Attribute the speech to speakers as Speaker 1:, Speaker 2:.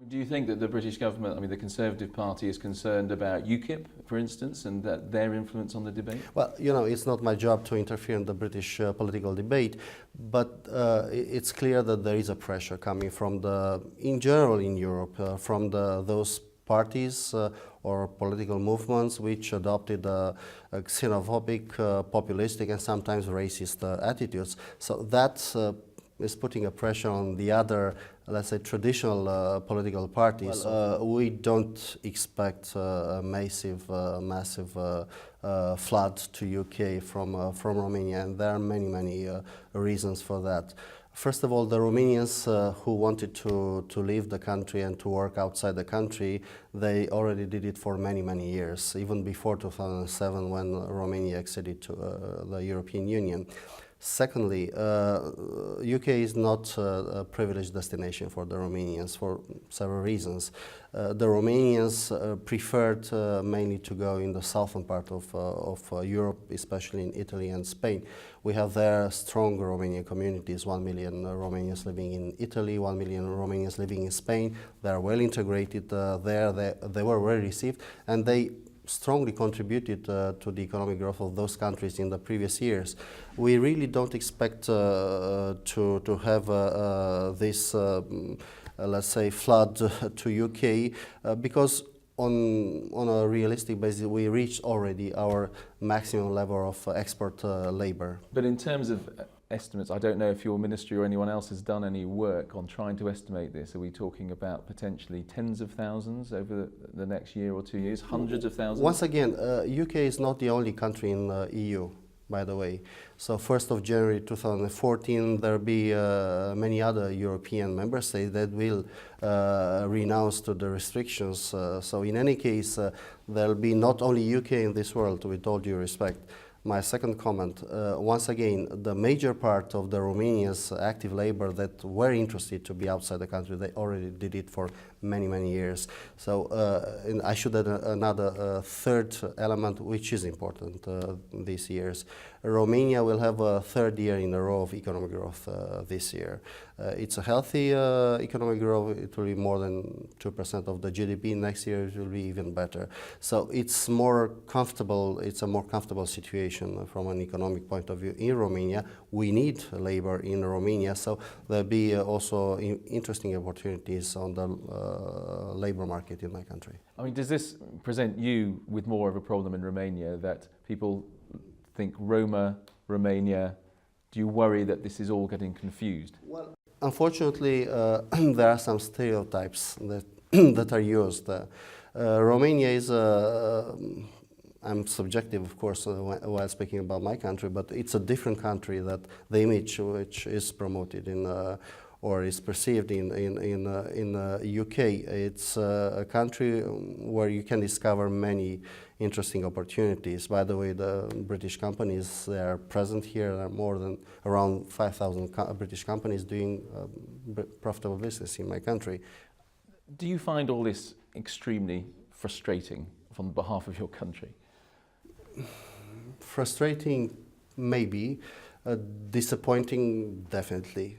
Speaker 1: Do you think that the British government, I mean the Conservative Party, is concerned about UKIP, for instance, and that their influence on the debate?
Speaker 2: Well, you know, it's not my job to interfere in the British political debate, but it's clear that there is a pressure coming from in general in Europe, from those parties or political movements which adopted xenophobic, populistic and sometimes racist attitudes. So that is putting a pressure on the other, let's say, traditional political parties. We don't expect a massive flood to UK from Romania, and there are many reasons for that. First of all, the Romanians who wanted to leave the country and to work outside the country, they already did it for many years, even before 2007 when Romania acceded to the European Union. Secondly, UK is not a privileged destination for the Romanians for several reasons. The Romanians preferred mainly to go in the southern part of Europe, especially in Italy and Spain. We have there strong Romanian communities, 1 million Romanians living in Italy, 1 million Romanians living in Spain. They are well integrated there, they were well received, and they strongly contributed to the economic growth of those countries in the previous years. We really don't expect to have this, let's say, flood to UK because on a realistic basis we reached already our maximum level of export labor.
Speaker 1: But in terms of estimates, I don't know if your ministry or anyone else has done any work on trying to estimate this. Are we talking about potentially tens of thousands over the next year or 2 years, hundreds of thousands?
Speaker 2: Once again, UK is not the only country in the EU, by the way. So 1st of January 2014, there will be many other European member states that will renounce to the restrictions. So in any case, there will be not only UK in this world, with all due respect. My second comment, once again, the major part of the Romanians' active labor that were interested to be outside the country, they already did it for many years. So and I should add another third element which is important these years. Romania will have a third year in a row of economic growth this year. It's a healthy economic growth. It will be more than 2% of the GDP. Next year it will be even better. So it's more comfortable. It's a more comfortable situation from an economic point of view in Romania. We need labor in Romania, so there'll be also interesting opportunities on the labor market in my country.
Speaker 1: I mean, does this present you with more of a problem in Romania, that people think Roma, Romania? Do you worry that this is all getting confused?
Speaker 2: Well, unfortunately, there are some stereotypes that are used. Romania is I'm subjective, of course, while speaking about my country, but it's a different country that the image which is promoted in or is perceived in UK. It's a country where you can discover many interesting opportunities. By the way, the British companies, they are present here. There are more than around 5,000 British companies doing profitable business in my country.
Speaker 1: Do you find all this extremely frustrating on behalf of your country?
Speaker 2: Frustrating, maybe. Disappointing, definitely.